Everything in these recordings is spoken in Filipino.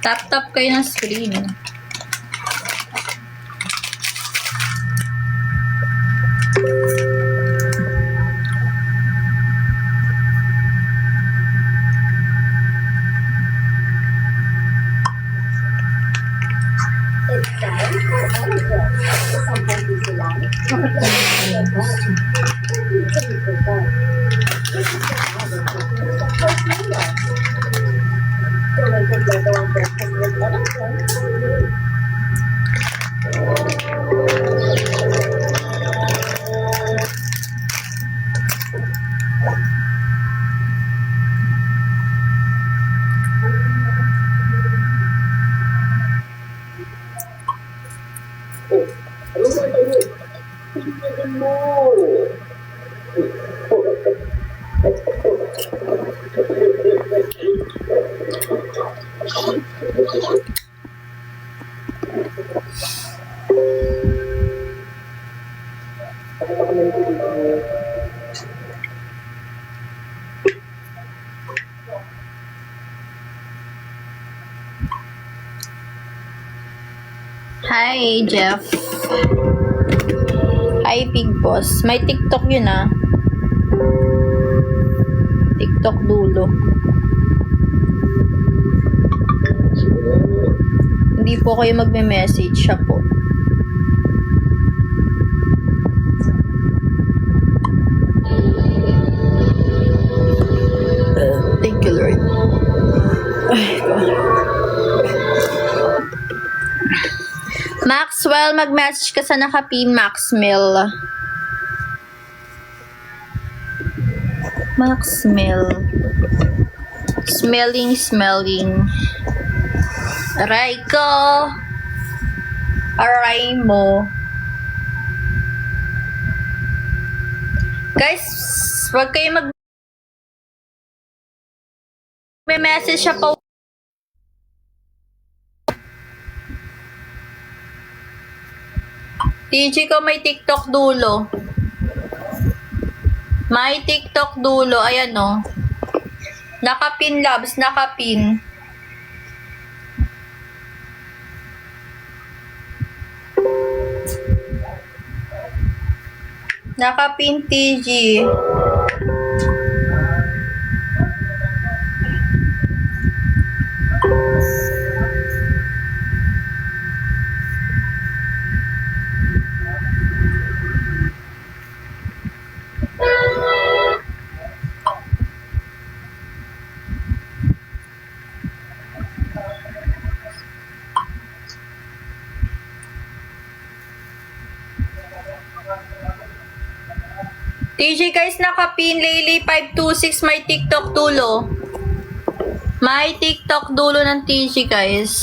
Tap-tap kayo ng screen. Hi, Jeff. Hi, Big Boss. May TikTok yun, ah. TikTok dulo. Hindi po kayo magme-message. Siya po. Thank you, Lord. Ay, God. Maxwell, mag-message ka sa nakapin, Maxwell. Maxwell. Smelling. Aray ko. Aray mo. Guys, wag kayo may message siya po. TG ko may TikTok dulo. May TikTok dulo. Ayan o. Nakapin, loves. Nakapin. Nakapin, TG. TJ guys, nakapin. Layli 526 may TikTok dulo. May TikTok dulo ng TJ guys.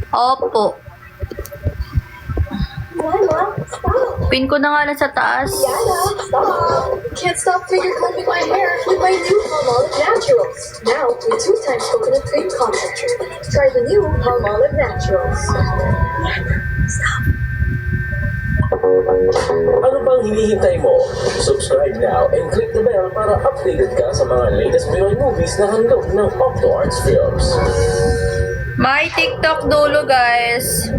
Opo. Pin ko na nga lang sa taas. Can't stop figure combing my hair with my new Palmolive Naturals. Now with 2 times coconut cream concentrate. Try the new Palmolive Naturals. Stop. Ano bang hinihintay mo? Subscribe now and click the bell para updated ka sa mga latest Pinoy movies na handog ng Octo Arts Films. May TikTok dulo guys.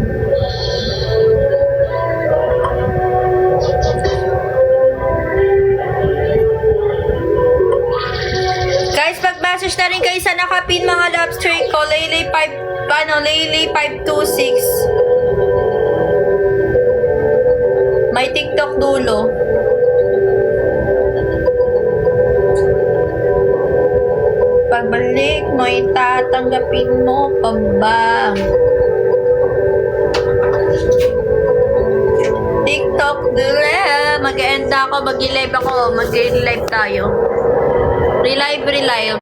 Guys, mag-message na rin kayo sa nakapin mga love streak ko. Layli 526. May TikTok dulo. Pagbalik mo, itatanggapin mo pa ba? TikTok dulo. Mag-end ako, mag-live ako. Mag-live tayo. Relive.